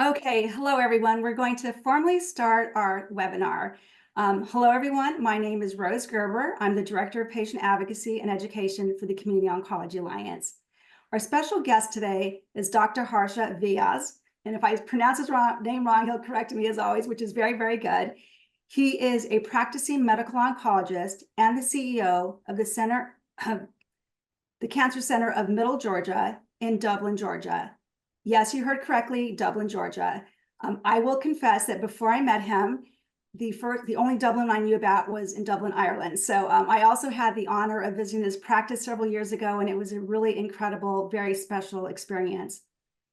Okay, hello everyone. We're going to formally start our webinar. Hello everyone, my name is Rose Gerber. I'm the Director of Patient Advocacy and Education for the Community Oncology Alliance. Our special guest today is Dr. Harsha Vyas, and if I pronounce his name wrong, he'll correct me as always, which is very, very good. He is a practicing medical oncologist and the CEO of the Cancer Center of Middle Georgia in Dublin, Georgia. Yes, you heard correctly, Dublin, Georgia. I will confess that before I met him, the only Dublin I knew about was in Dublin, Ireland. So I also had the honor of visiting his practice several years ago, and it was a really incredible, very special experience.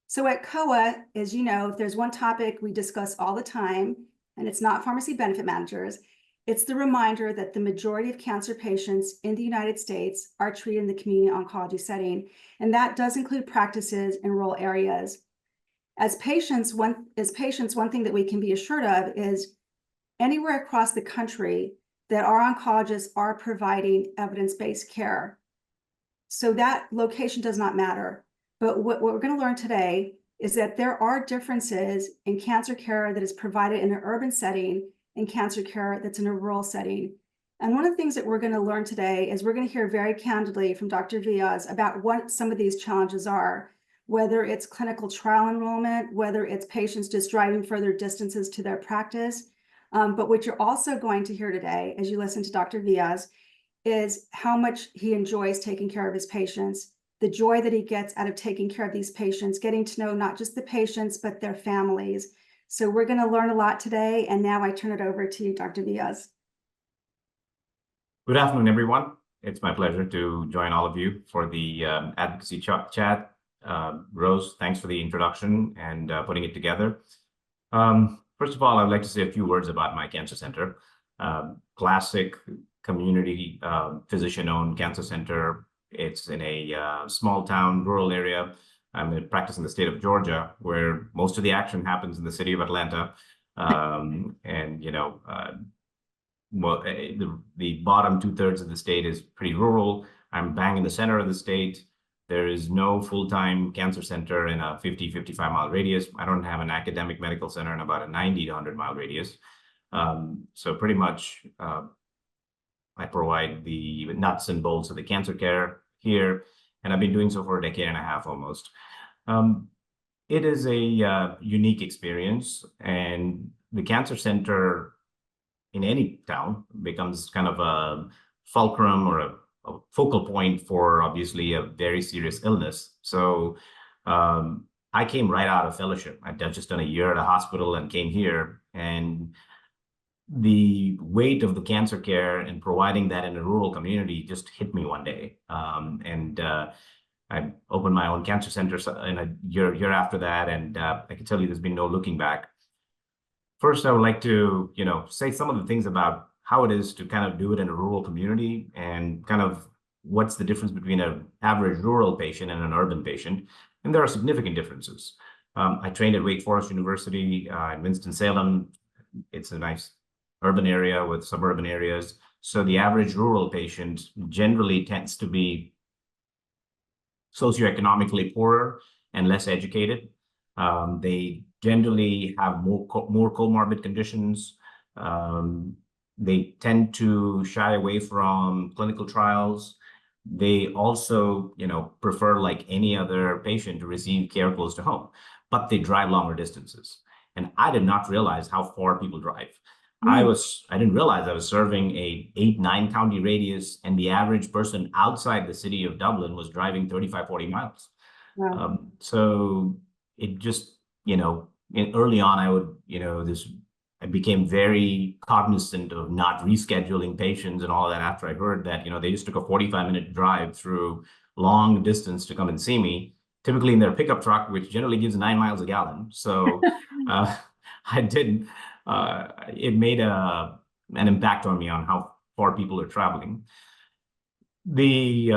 So at COA, as you know, if there's one topic we discuss all the time, and it's not pharmacy benefit managers, it's the reminder that the majority of cancer patients in the United States are treated in the community oncology setting, and that does include practices in rural areas. As patients, one thing that we can be assured of is anywhere across the country that our oncologists are providing evidence-based care. So that location does not matter. But what we're going to learn today is that there are differences in cancer care that is provided in an urban setting and cancer care that's in a rural setting. And one of the things that we're going to learn today is we're going to hear very candidly from Dr. Vyas about what some of these challenges are, whether it's clinical trial enrollment, whether it's patients just driving further distances to their practice. But what you're also going to hear today, as you listen to Dr. Vyas, is how much he enjoys taking care of his patients, the joy that he gets out of taking care of these patients, getting to know not just the patients, but their families. So we're going to learn a lot today, and now I turn it over to you, Dr. Vyas. Good afternoon, everyone. It's my pleasure to join all of you for the Advocacy Chat. Rose, thanks for the introduction and putting it together. First of all, I'd like to say a few words about my cancer center. Classic community physician-owned cancer center. It's in a small town, rural area. I'm in practice in the state of Georgia, where most of the action happens in the city of Atlanta. Well, the bottom 2/3 of the state is pretty rural. I'm bang in the center of the state. There is no full-time cancer center in a 50-55 mile radius. I don't have an academic medical center in about a 90 to 100 mile radius. So pretty much I provide the nuts and bolts of the cancer care here, and I've been doing so for a decade and a half almost. It is a unique experience, and the cancer center in any town becomes kind of a fulcrum or a focal point for obviously a very serious illness. So I came right out of fellowship. I'd just done a year at a hospital and came here, and the weight of the cancer care and providing that in a rural community just hit me one day. I opened my own cancer center in a year after that, and I can tell you there's been no looking back. First, I would like to, say some of the things about how it is to kind of do it in a rural community and kind of what's the difference between an average rural patient and an urban patient. And there are significant differences. I trained at Wake Forest University in Winston-Salem. It's a nice urban area with suburban areas. So the average rural patient generally tends to be socioeconomically poorer and less educated. They generally have more comorbid conditions. They tend to shy away from clinical trials. They also, prefer, like any other patient, to receive care close to home, but they drive longer distances. And I did not realize how far people drive. I didn't realize I was serving a 8-9 county radius, and the average person outside the city of Dublin was driving 35-40 miles. Wow. So it just, early on, I became very cognizant of not rescheduling patients and all of that after I heard that, they just took a 45-minute drive through long distance to come and see me, typically in their pickup truck, which generally gives 9 miles a gallon. So it made an impact on me on how far people are traveling. The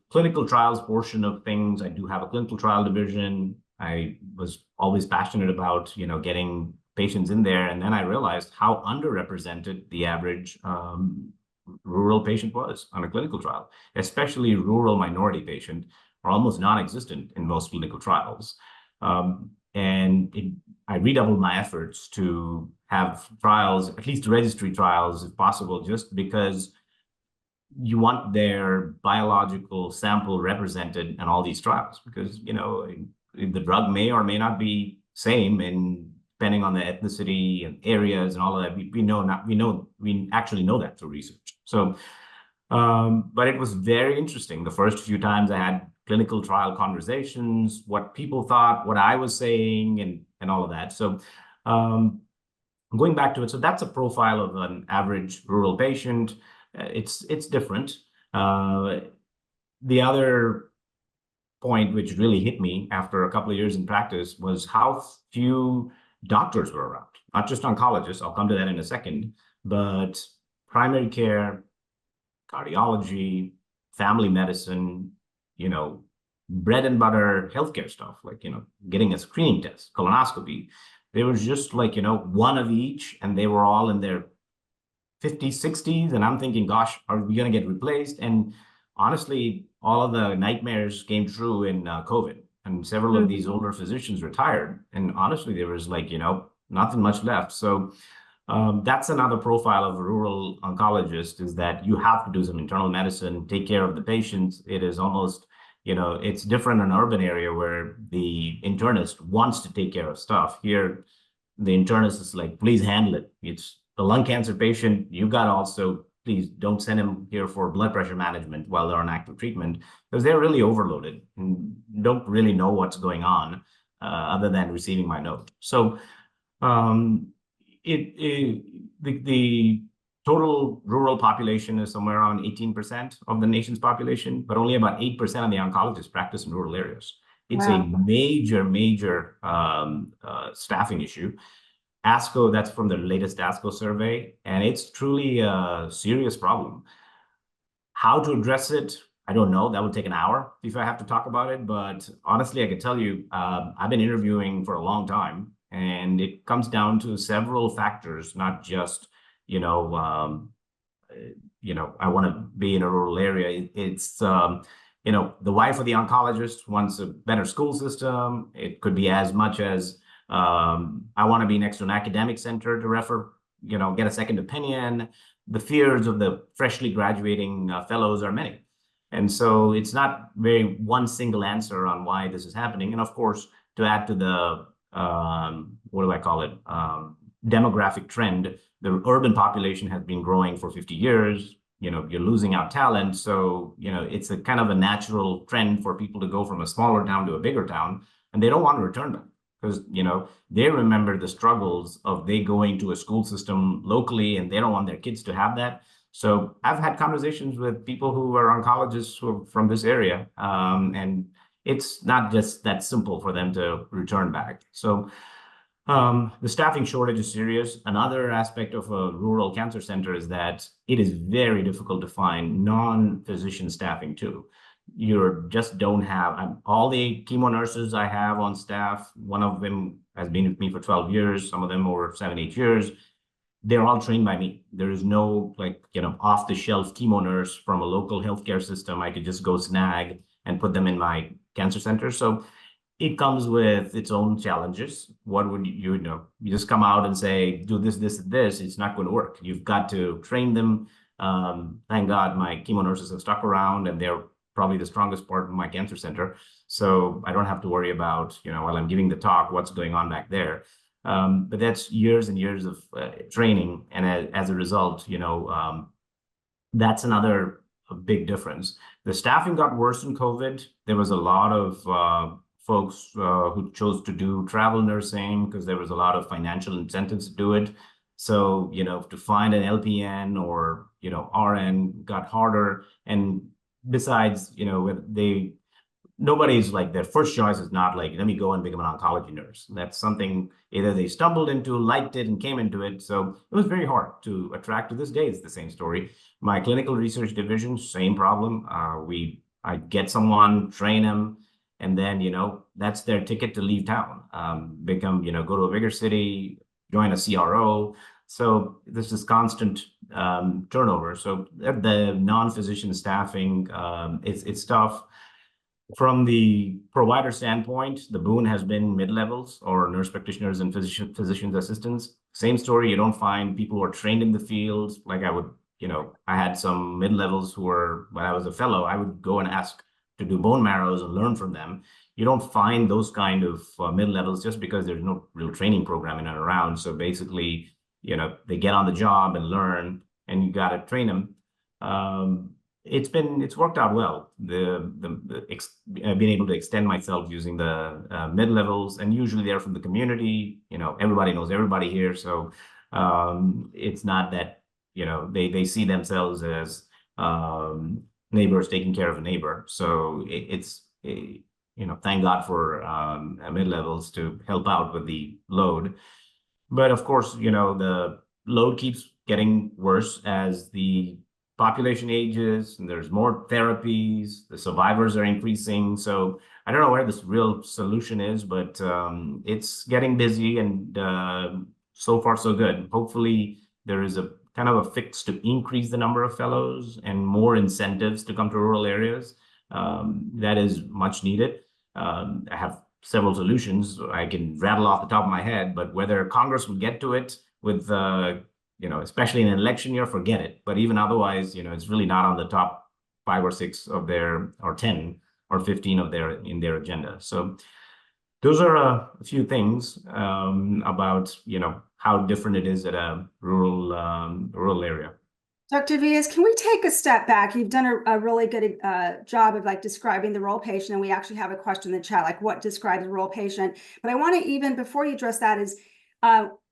clinical trials portion of things, I do have a clinical trial division. I was always passionate about, getting patients in there. And then I realized how underrepresented the average rural patient was on a clinical trial, especially rural minority patient, are almost non-existent in most clinical trials. And I redoubled my efforts to have trials, at least registry trials, if possible, just because you want their biological sample represented in all these trials, because the drug may or may not be same, and depending on the ethnicity and areas and all of that, we actually know that through research. So, but it was very interesting. The first few times I had clinical trial conversations, what people thought, what I was saying, and all of that. So, going back to it, so that's a profile of an average rural patient. It's different. The other point which really hit me after a couple of years in practice was how few doctors were around, not just oncologists, I'll come to that in a second, but primary care, cardiology, family medicine, bread and butter healthcare stuff, like, getting a screening test, colonoscopy. There was just like, one of each, and they were all in their 50s, 60s. And I'm thinking, gosh, are we going to get replaced? And honestly, all of the nightmares came true in COVID. And several of these older physicians retired. And honestly, there was like, nothing much left. So that's another profile of a rural oncologist, is that you have to do some internal medicine, take care of the patients. It is almost, it's different in an urban area where the internist wants to take care of stuff. Here, the internist is like, please handle it. It's a lung cancer patient. You got to also, please don't send him here for blood pressure management while they're on active treatment, because they're really overloaded and don't really know what's going on other than receiving my note. So the total rural population is somewhere around 18% of the nation's population, but only about 8% of the oncologists practice in rural areas. It's a major staffing issue. ASCO, that's from the latest ASCO survey, and it's truly a serious problem. How to address it, I don't know. That would take an hour if I have to talk about it. But honestly, I can tell you, I've been interviewing for a long time, and it comes down to several factors, not just, I want to be in a rural area. It's, the wife of the oncologist wants a better school system. It could be as much as, I want to be next to an academic center to refer, get a second opinion. The fears of the freshly graduating fellows are many. And so it's not very one single answer on why this is happening. And of course, to add to the, what do I call it, demographic trend, the urban population has been growing for 50 years. You're losing out talent. So, it's a kind of a natural trend for people to go from a smaller town to a bigger town, and they don't want to return back. Because, they remember the struggles of they going to a school system locally, and they don't want their kids to have that. So I've had conversations with people who are oncologists who are from this area, and it's not just that simple for them to return back. So the staffing shortage is serious. Another aspect of a rural cancer center is that it is very difficult to find non-physician staffing too. You just don't have all the chemo nurses I have on staff. One of them has been with me for 12 years, some of them over 7-8 years. They're all trained by me. There is no off-the-shelf chemo nurse from a local healthcare system I could just go snag and put them in my cancer center. So it comes with its own challenges. What would you just come out and say, do this, this, and this? It's not going to work. You've got to train them. Thank God my chemo nurses have stuck around, and they're probably the strongest part of my cancer center. So I don't have to worry about, while I'm giving the talk, what's going on back there. But that's years and years of training. And as a result, that's another big difference. The staffing got worse in COVID. There was a lot of folks who chose to do travel nursing because there was a lot of financial incentives to do it. So, to find an LPN or, RN got harder. And besides, nobody's like, their first choice is not like, let me go and become an oncology nurse. That's something either they stumbled into, liked it, and came into it. So it was very hard to attract. To this day, it's the same story. My clinical research division, same problem. I get someone, train them, and then, that's their ticket to leave town, go to a bigger city, join a CRO. So this is constant turnover. So the non-physician staffing, it's tough. From the provider standpoint, the boon has been mid-levels or nurse practitioners and physician's assistants. Same story. You don't find people who are trained in the field. Like I had some mid-levels who were, when I was a fellow, I would go and ask to do bone marrows and learn from them. You don't find those kind of mid-levels just because there's no real training program in and around. So basically, they get on the job and learn, and you got to train them. It's worked out well. Being able to extend myself using the mid-levels, and usually they're from the community. Everybody knows everybody here, so it's not that they see themselves as neighbors taking care of a neighbor. So thank God for mid-levels to help out with the load. But of course, the load keeps getting worse as the population ages and there's more therapies, the survivors are increasing. So I don't know where this real solution is, but it's getting busy, and so far so good. Hopefully there is a kind of a fix to increase the number of fellows and more incentives to come to rural areas. That is much needed. I have several solutions I can rattle off the top of my head, but whether Congress will get to it with especially in an election year, forget it. But even otherwise, it's really not on the top 5 or 6 of their, or 10 or 15 of in their agenda. So those are a few things about, how different it is at a rural area. Dr. Vyas, can we take a step back? You've done a really good job of describing the rural patient, and we actually have a question in the chat, like what describes a rural patient. But I want to, even before you address that, is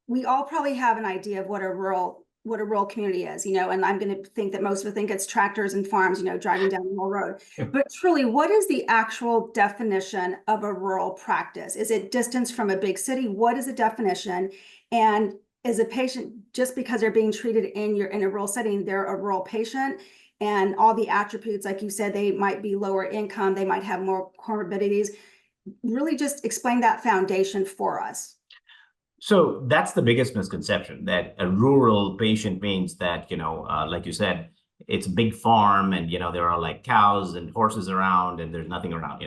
we all probably have an idea of what a rural community is, and I'm going to think that most of us think it's tractors and farms, driving down the rural road. But truly, what is the actual definition of a rural practice? Is it distance from a big city? What is the definition? And is a patient, just because they're being treated in a rural setting, they're a rural patient, and all the attributes, like you said, they might be lower income, they might have more comorbidities. Really just explain that foundation for us. So that's the biggest misconception, that a rural patient means that, like you said, it's a big farm and, there are like cows and horses around and there's nothing around,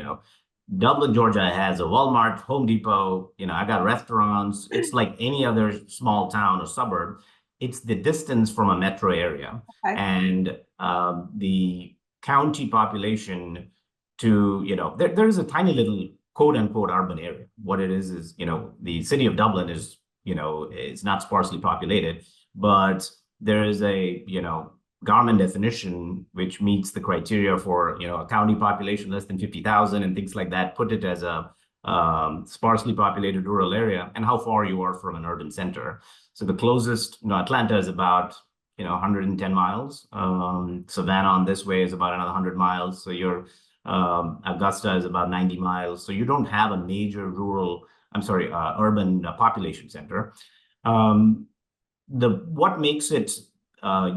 Dublin, Georgia has a Walmart, Home Depot, I got restaurants. It's like any other small town or suburb. It's the distance from a metro area. Okay. And the county population to, there is a tiny little quote unquote urban area. What it is, the city of Dublin is, it's not sparsely populated, but there is a, government definition which meets the criteria for, a county population less than 50,000 and things like that, put it as a sparsely populated rural area, and how far you are from an urban center. So the closest, Atlanta is about, 110 miles. Savannah on this way is about another 100 miles. So you're Augusta is about 90 miles. So you don't have a major urban population center. What makes it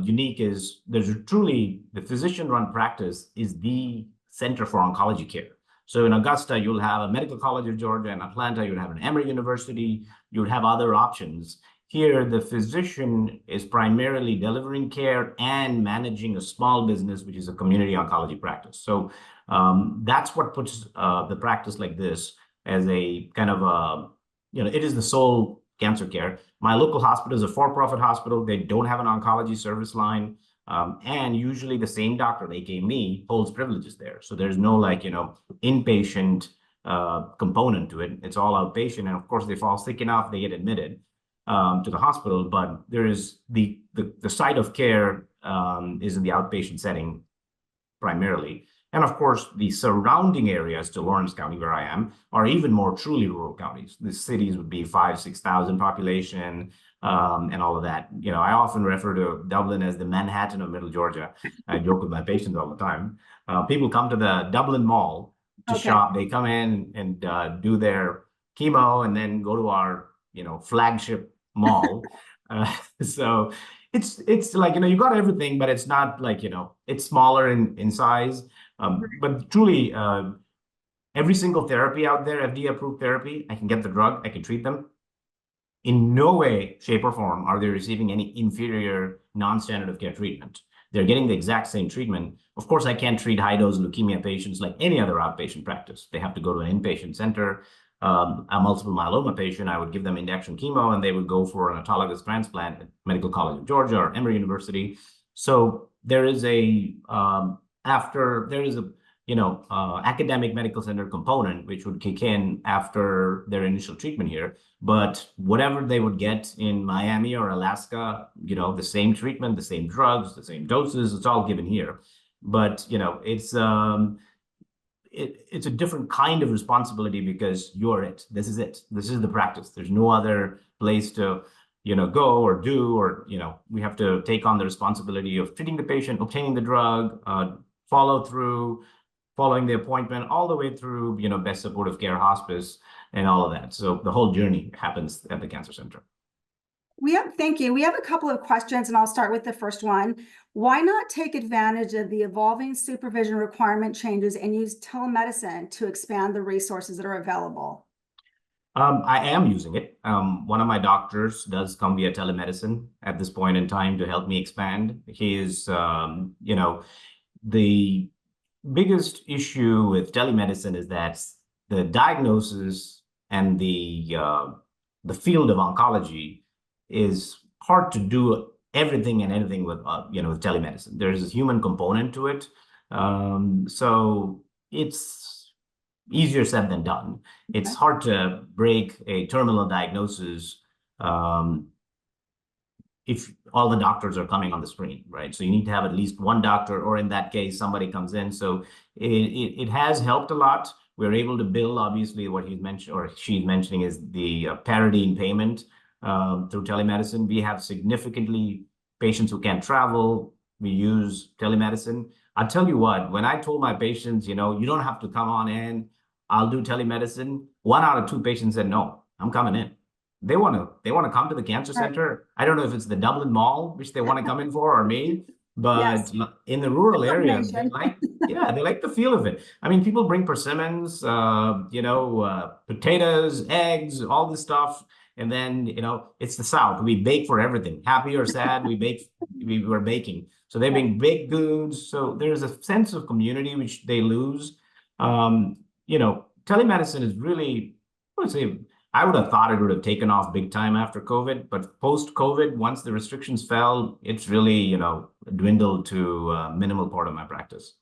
unique is there's truly, the physician-run practice is the center for oncology care. So in Augusta, you'll have a Medical College of Georgia. In Atlanta, you'll have an Emory University. You'll have other options. Here, the physician is primarily delivering care and managing a small business, which is a community oncology practice. So that's what puts the practice like this as a kind of a, it is the sole cancer care. My local hospital is a for-profit hospital. They don't have an oncology service line. And usually the same doctor, aka me, holds privileges there. So there's no inpatient component to it. It's all outpatient. And of course, they fall sick enough, they get admitted to the hospital. But there is the site of care is in the outpatient setting primarily. And of course, the surrounding areas to Lawrence County, where I am, are even more truly rural counties. The cities would be 5,000-6,000 population and all of that. I often refer to Dublin as the Manhattan of Middle Georgia. I joke with my patients all the time. People come to the Dublin Mall to shop. They come in and do their chemo and then go to our, flagship mall. So it's like, you got everything, but it's not like, it's smaller in size. But truly, every single therapy out there, FDA-approved therapy, I can get the drug, I can treat them. In no way, shape, or form are they receiving any inferior non-standard of care treatment. They're getting the exact same treatment. Of course, I can't treat high-dose leukemia patients like any other outpatient practice. They have to go to an inpatient center. A multiple myeloma patient, I would give them induction chemo, and they would go for an autologous transplant at Medical College of Georgia or Emory University. So there is a academic medical center component which would kick in after their initial treatment here. But whatever they would get in Miami or Alaska, the same treatment, the same drugs, the same doses, it's all given here. But it's a different kind of responsibility because you're it. This is it. This is the practice. There's no other place to, go or do, or, we have to take on the responsibility of treating the patient, obtaining the drug, follow through, following the appointment, all the way through, best supportive care hospice and all of that. So the whole journey happens at the cancer center. Thank you. We have a couple of questions, and I'll start with the first one. Why not take advantage of the evolving supervision requirement changes and use telemedicine to expand the resources that are available? I am using it. One of my doctors does come via telemedicine at this point in time to help me expand. He is, the biggest issue with telemedicine is that the diagnosis and the field of oncology is hard to do everything and anything with with telemedicine. There's a human component to it, so it's easier said than done. It's hard to break a terminal diagnosis if all the doctors are coming on the screen, right? So you need to have at least one doctor, or in that case, somebody comes in. So it has helped a lot. We're able to bill, obviously, what he's mentioned or she's mentioning is the parity in payment through telemedicine. We have significantly patients who can't travel. We use telemedicine. I'll tell you what, when I told my patients, you don't have to come on in, I'll do telemedicine, 1 out of 2 patients said, no, I'm coming in. They want to come to the cancer center. I don't know if it's the Dublin Mall, which they want to come in for, or me, but in the rural area, they like the feel of it. I mean, people bring persimmons, potatoes, eggs, all this stuff. And then, it's the South. We bake for everything. Happy or sad, we're baking. So they bring baked goods. So there's a sense of community which they lose. Telemedicine is really, I would have thought it would have taken off big time after COVID, but post-COVID, once the restrictions fell, it's really, dwindled to a minimal part of my practice.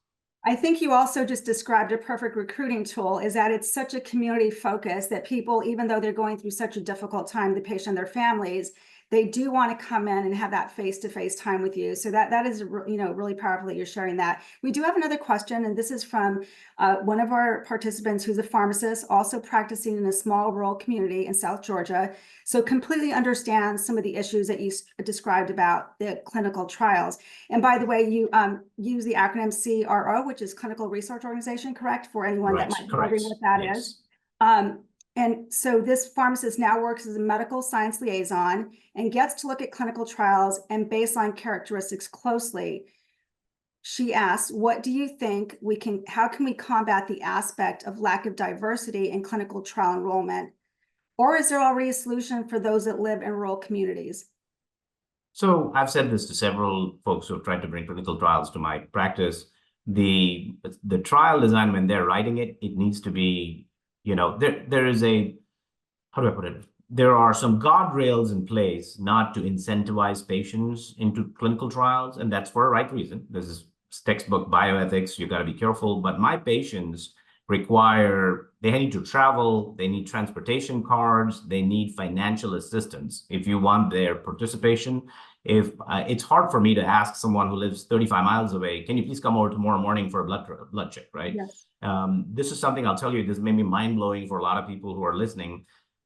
I think you also just described a perfect recruiting tool, is that it's such a community focus that people, even though they're going through such a difficult time, the patient and their families, they do want to come in and have that face-to-face time with you. So that is, really powerful that you're sharing that. We do have another question, and this is from one of our participants who's a pharmacist, also practicing in a small rural community in South Georgia. So completely understands some of the issues that you described about the clinical trials. And by the way, you use the acronym CRO, which is Clinical Research Organization, correct? For anyone that might be wondering what that is. And so this pharmacist now works as a medical science liaison and gets to look at clinical trials and baseline characteristics closely. She asks, what do you think how can we combat the aspect of lack of diversity in clinical trial enrollment? Or is there already a solution for those that live in rural communities? So I've said this to several folks who have tried to bring clinical trials to my practice. The trial design, when they're writing it, it needs to be, there is how do I put it? There are some guardrails in place not to incentivize patients into clinical trials, and that's for a right reason. This is textbook bioethics. You got to be careful. But my patients they need to travel, they need transportation cards, they need financial assistance if you want their participation. If it's hard for me to ask someone who lives 35 miles away, can you please come over tomorrow morning for a blood check, right? Yes. This is something I'll tell you, this may be mind-blowing for a lot of people who are listening.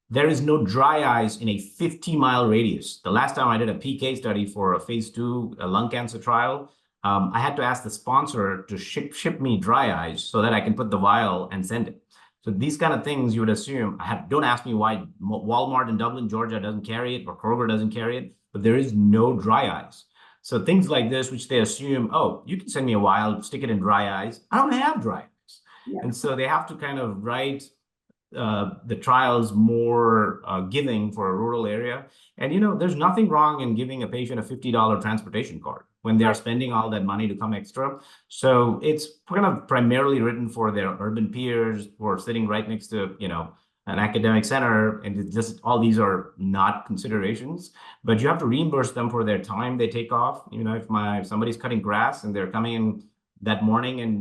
There is no dry eyes in a 50-mile radius. The last time I did a PK study for a phase 2 lung cancer trial, I had to ask the sponsor to ship me dry eyes so that I can put the vial and send it. So these kind of things you would assume, don't ask me why Walmart in Dublin, Georgia doesn't carry it or Kroger doesn't carry it, but there is no dry eyes. So things like this, which they assume, oh, you can send me a vial, stick it in dry eyes. I don't have dry eyes. Yeah. And so they have to kind of write the trials more giving for a rural area. And, there's nothing wrong in giving a patient a $50 transportation card. when they are spending all that money to come extra. So it's kind of primarily written for their urban peers who are sitting right next to, an academic center, and it's just all these are not considerations, but you have to reimburse them for their time they take off. If somebody's cutting grass and they're coming in that morning and,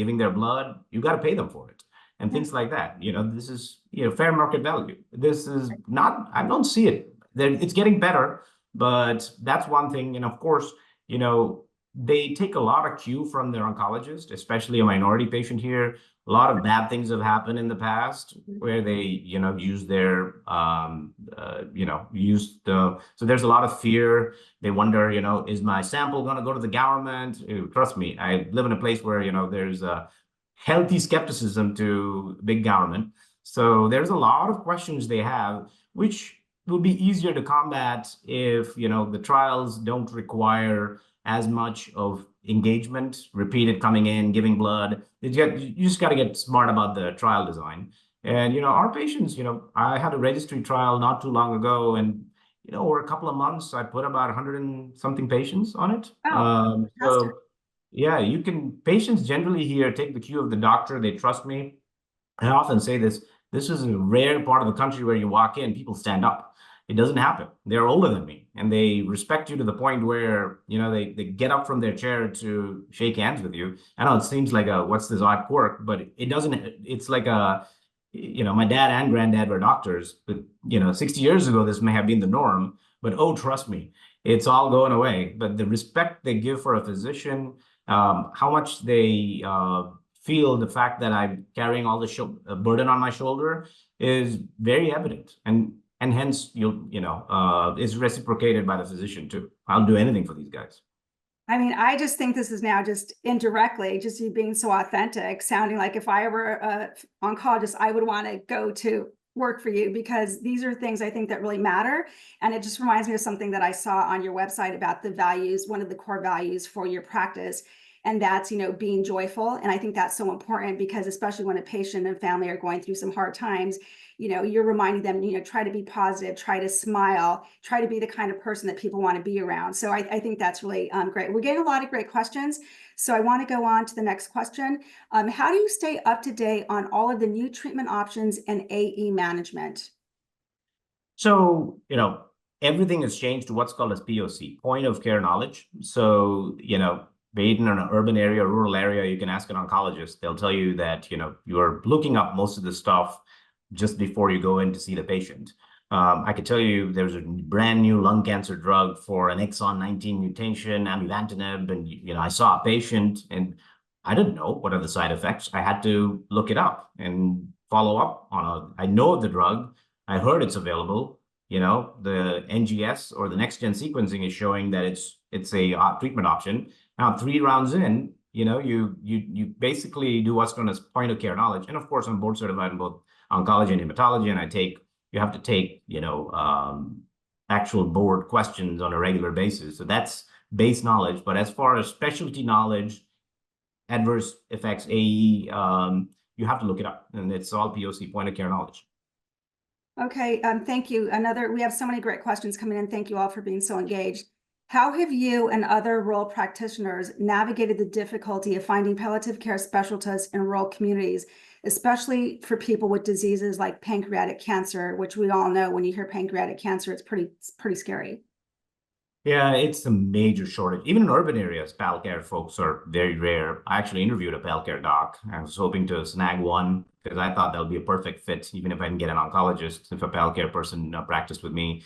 giving their blood, you got to pay them for it. And things like that. This is, fair market value. This is not, I don't see it. It's getting better, but that's one thing. And of course, they take a lot of cue from their oncologist, especially a minority patient here. A lot of bad things have happened in the past where they, use their, so there's a lot of fear. They wonder, is my sample going to go to the government? Trust me, I live in a place where, there's a healthy skepticism to big government. So there's a lot of questions they have, which will be easier to combat if, the trials don't require as much of engagement, repeated coming in, giving blood. You just got to get smart about the trial design. And, our patients, I had a registry trial not too long ago, and, over a couple of months, I put about 100 and something patients on it. So yeah, patients generally here take the cue of the doctor. They trust me. I often say this is a rare part of the country where you walk in, people stand up. It doesn't happen. They're older than me, and they respect you to the point where, they get up from their chair to shake hands with you. I know it seems like what's this odd quirk, but it doesn't, it's like my dad and granddad were doctors, but, 60 years ago, this may have been the norm, but oh, trust me, it's all going away. But the respect they give for a physician, how much they feel the fact that I'm carrying all the burden on my shoulder is very evident. And hence, is reciprocated by the physician too. I'll do anything for these guys. I mean, I just think this is now just indirectly, just you being so authentic, sounding like if I were an oncologist, I would want to go to work for you, because these are things I think that really matter. And it just reminds me of something that I saw on your website about the values, one of the core values for your practice. And that's, being joyful. And I think that's so important, because especially when a patient and family are going through some hard times, you're reminding them, try to be positive, try to smile, try to be the kind of person that people want to be around. So I think that's really great. We're getting a lot of great questions. So I want to go on to the next question. How do you stay up to date on all of the new treatment options and AE management? So, everything has changed to what's called as POC, point of care knowledge. So, be it in an urban area or rural area, you can ask an oncologist. They'll tell you that, you're looking up most of the stuff just before you go in to see the patient. I could tell you there's a brand new lung cancer drug for an exon 19 mutation, amivantamab, and, I saw a patient and I didn't know what are the side effects. I had to look it up and follow up on I know the drug. I heard it's available. The NGS or the next gen sequencing is showing that it's a treatment option. Now, 3 rounds in, you basically do what's known as point of care knowledge. And of course, I'm board certified in both oncology and hematology, and you have to take, actual board questions on a regular basis. So that's base knowledge. But as far as specialty knowledge, adverse effects, AE, you have to look it up, and it's all POC, point of care knowledge. Okay, thank you. We have so many great questions coming in. Thank you all for being so engaged. How have you and other rural practitioners navigated the difficulty of finding palliative care specialists in rural communities, especially for people with diseases like pancreatic cancer, which we all know when you hear pancreatic cancer, it's pretty scary. Yeah, it's a major shortage. Even in urban areas, pal care folks are very rare. I actually interviewed a pal care doc. I was hoping to snag one because I thought that would be a perfect fit, even if I didn't get an oncologist, if a pal care person practiced with me.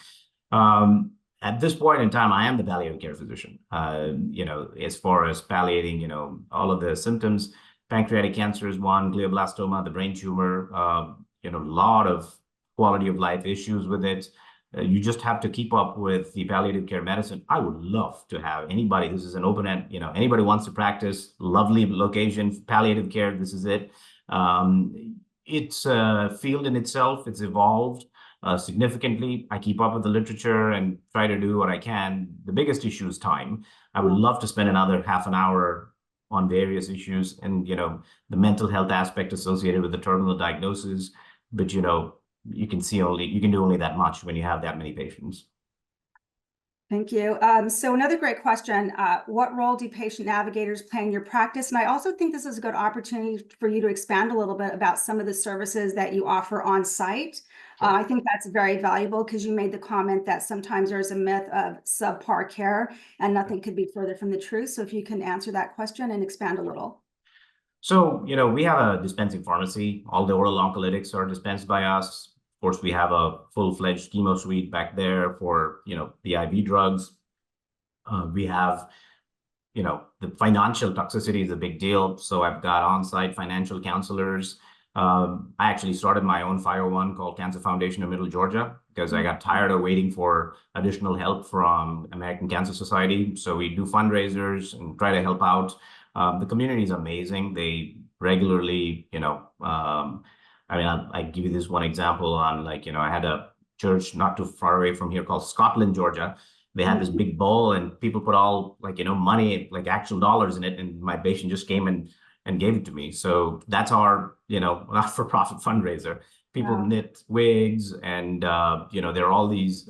At this point in time, I am the palliative care physician. As far as palliating, all of the symptoms, pancreatic cancer is one, glioblastoma, the brain tumor, a lot of quality of life issues with it. You just have to keep up with the palliative care medicine. I would love to have anybody. This is an open end, anybody wants to practice, lovely location, palliative care, this is it. It's a field in itself. It's evolved significantly. I keep up with the literature and try to do what I can. The biggest issue is time. I would love to spend another half an hour on various issues and, the mental health aspect associated with the terminal diagnosis. But, you can do only that much when you have that many patients. Thank you. So another great question, what role do patient navigators play in your practice? And I also think this is a good opportunity for you to expand a little bit about some of the services that you offer on site. Sure. I think that's very valuable because you made the comment that sometimes there's a myth of subpar care and nothing could be further from the truth. So if you can answer that question and expand a little. So, we have a dispensing pharmacy. All the oral oncolytics are dispensed by us. Of course, we have a full-fledged chemo suite back there for, the IV drugs. We have, the financial toxicity is a big deal. So I've got on-site financial counselors. I actually started my own 501 called Cancer Foundation of Middle Georgia because I got tired of waiting for additional help from American Cancer Society. So we do fundraisers and try to help out. The community is amazing. They regularly, I give you this one example on I had a church not too far away from here called Scotland, Georgia. They had this big bowl and people put all money, actual dollars in it. And my patient just came and gave it to me. So that's our, not-for-profit fundraiser. People knit wigs and, there are all these,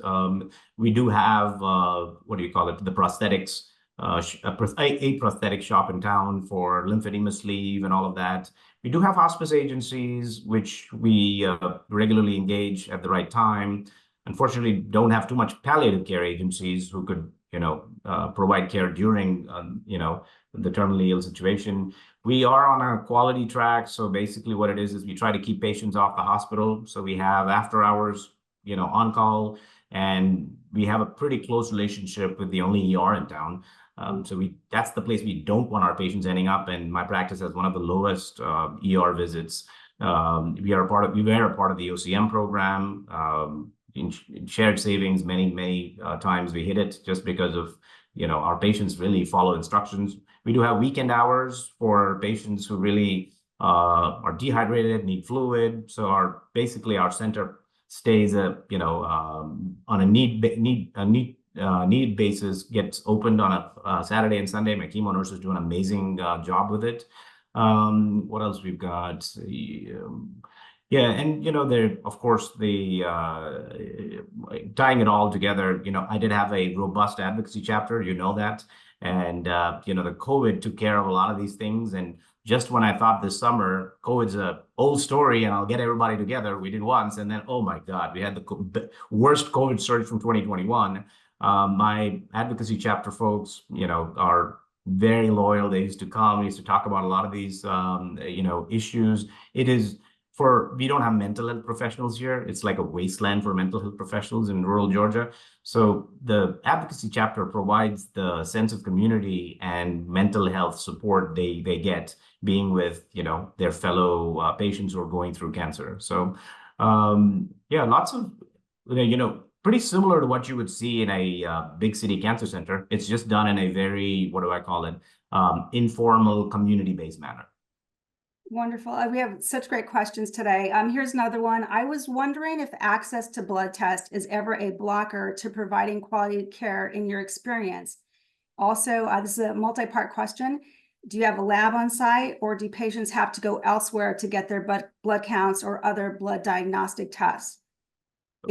we do have, the prosthetics, a prosthetic shop in town for lymphedema sleeve and all of that. We do have hospice agencies, which we regularly engage at the right time. Unfortunately, don't have too much palliative care agencies who could, provide care during, the terminally ill situation. We are on a quality track. So basically what it is we try to keep patients off the hospital. So we have after hours, on call, and we have a pretty close relationship with the only ER in town. So that's the place we don't want our patients ending up. And my practice has one of the lowest ER visits. We were a part of the OCM program. In shared savings, many times we hit it just because of, our patients really follow instructions. We do have weekend hours for patients who really are dehydrated, need fluid. So our center stays, on a need basis, gets opened on a Saturday and Sunday. My chemo nurses do an amazing job with it. What else we've got? Yeah, and there, of course, the tying it all together. I did have a robust advocacy chapter, that, and the COVID took care of a lot of these things. And just when I thought this summer, COVID's a old story, and I'll get everybody together, we did once, and then oh my God, we had the worst COVID surge from 2021. My advocacy chapter folks, are very loyal. They used to come, we used to talk about a lot of these, issues. We don't have mental health professionals here. It's like a wasteland for mental health professionals in rural Georgia. So the advocacy chapter provides the sense of community and mental health support they get being with, their fellow patients who are going through cancer. So, lots of, pretty similar to what you would see in a big city cancer center. It's just done in a very, informal, community-based manner. Wonderful. We have such great questions today. Here's another one. I was wondering if access to blood tests is ever a blocker to providing quality care in your experience. Also, this is a multi-part question. Do you have a lab on site, or do patients have to go elsewhere to get their blood counts or other blood diagnostic tests?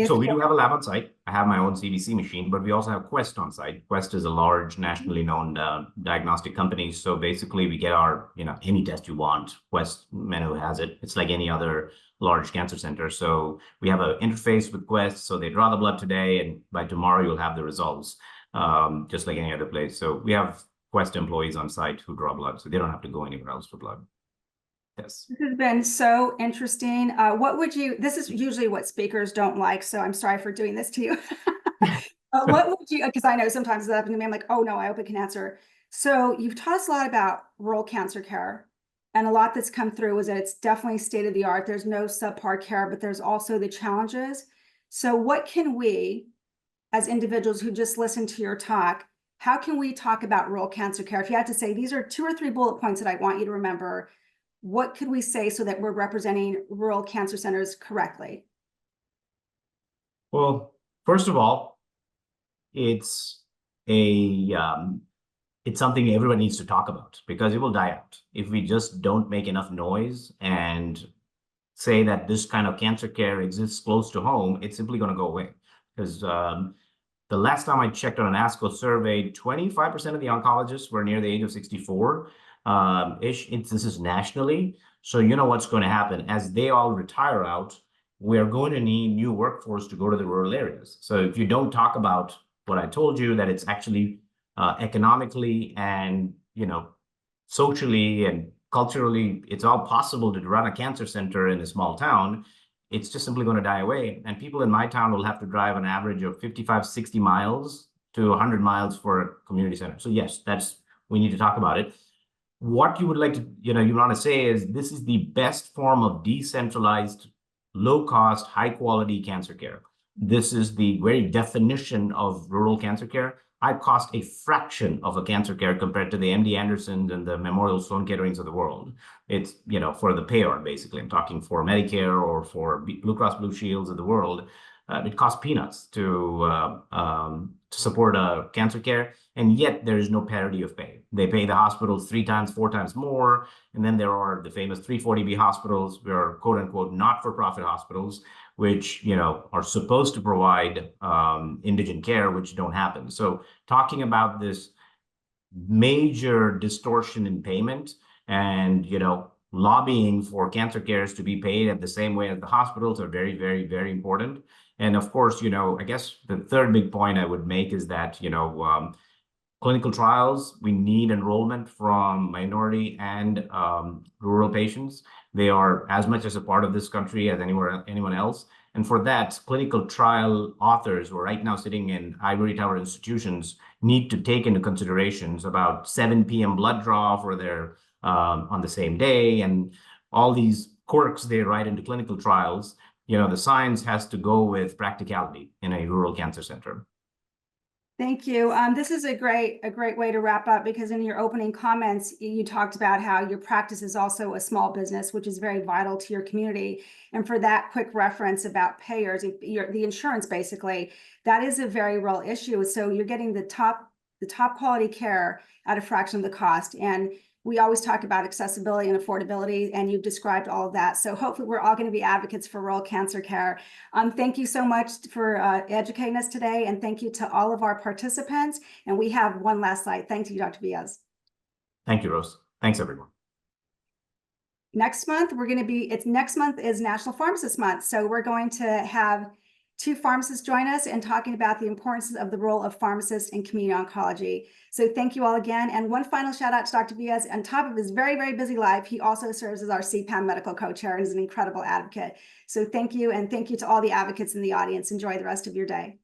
So we do have a lab on site. I have my own CBC machine, but we also have Quest on site. Quest is a large nationally known diagnostic company. So basically we get our, any test you want. Quest menu has it. It's like any other large cancer center. So we have an interface with Quest. So they draw the blood today, and by tomorrow you'll have the results, just like any other place. So we have Quest employees on site who draw blood, so they don't have to go anywhere else for blood. Yes. This has been so interesting. This is usually what speakers don't like, so I'm sorry for doing this to you. What would you, because I know sometimes it's happened to me, I'm like, oh no, I hope I can answer. So you've taught us a lot about rural cancer care, and a lot that's come through is that it's definitely state of the art. There's no subpar care, but there's also the challenges. So what can we, as individuals who just listen to your talk, how can we talk about rural cancer care? If you had to say, these are 2 or 3 bullet points that I want you to remember, what could we say so that we're representing rural cancer centers correctly? Well, first of all, it's something everyone needs to talk about because it will die out. If we just don't make enough noise and say that this kind of cancer care exists close to home, it's simply going to go away. Because The last time I checked on an ASCO survey, 25% of the oncologists were near the age of 64 ish. This is nationally. So you know what's going to happen as they all retire out. We are going to need new workforce to go to the rural areas. So if you don't talk about what I told you, that it's actually economically and socially and culturally, it's all possible to run a cancer center in a small town. It's just simply going to die away. And people in my town will have to drive an average of 55, 60 miles to 100 miles for a community center. So yes, we need to talk about it. What you would like to, you want to say is this is the best form of decentralized, low cost, high quality cancer care. This is the very definition of rural cancer care. I cost a fraction of a cancer care compared to the MD Andersons and the Memorial Sloan Ketterings of the world. It's, for the payer, basically. I'm talking for Medicare or for Blue Cross Blue Shields of the world. It costs peanuts to support cancer care, and yet there is no parity of pay. They pay the hospitals 3 times, 4 times more, and then there are the famous 340B hospitals, which are quote unquote not-for-profit hospitals, which are supposed to provide indigent care, which don't happen. So talking about this major distortion in payment and lobbying for cancer cares to be paid at the same way as the hospitals are very, very, very important. And of course, I guess the third big point I would make is that clinical trials, we need enrollment from minority and rural patients. They are as much as a part of this country as anyone else. And for that, clinical trial authors who are right now sitting in ivory tower institutions need to take into considerations about 7 p.m. blood draw for their on the same day, and all these quirks they write into clinical trials. The science has to go with practicality in a rural cancer center. Thank you. This is a great way to wrap up, because in your opening comments, you talked about how your practice is also a small business, which is very vital to your community. And for that quick reference about payers, the insurance, basically, that is a very real issue. So you're getting the top quality care at a fraction of the cost. And we always talk about accessibility and affordability, and you've described all of that. So hopefully we're all going to be advocates for rural cancer care. Thank you so much for educating us today, and thank you to all of our participants. And we have one last slide. Thank you, Dr. Vyas. Thank you, Rose. Thanks, everyone. Next month, next month is National Pharmacist Month. So we're going to have 2 pharmacists join us and talking about the importance of the role of pharmacists in community oncology. So thank you all again. And one final shout out to Dr. Vyas. On top of his very, very busy life, he also serves as our CPAN medical co-chair and is an incredible advocate. So thank you, and thank you to all the advocates in the audience. Enjoy the rest of your day.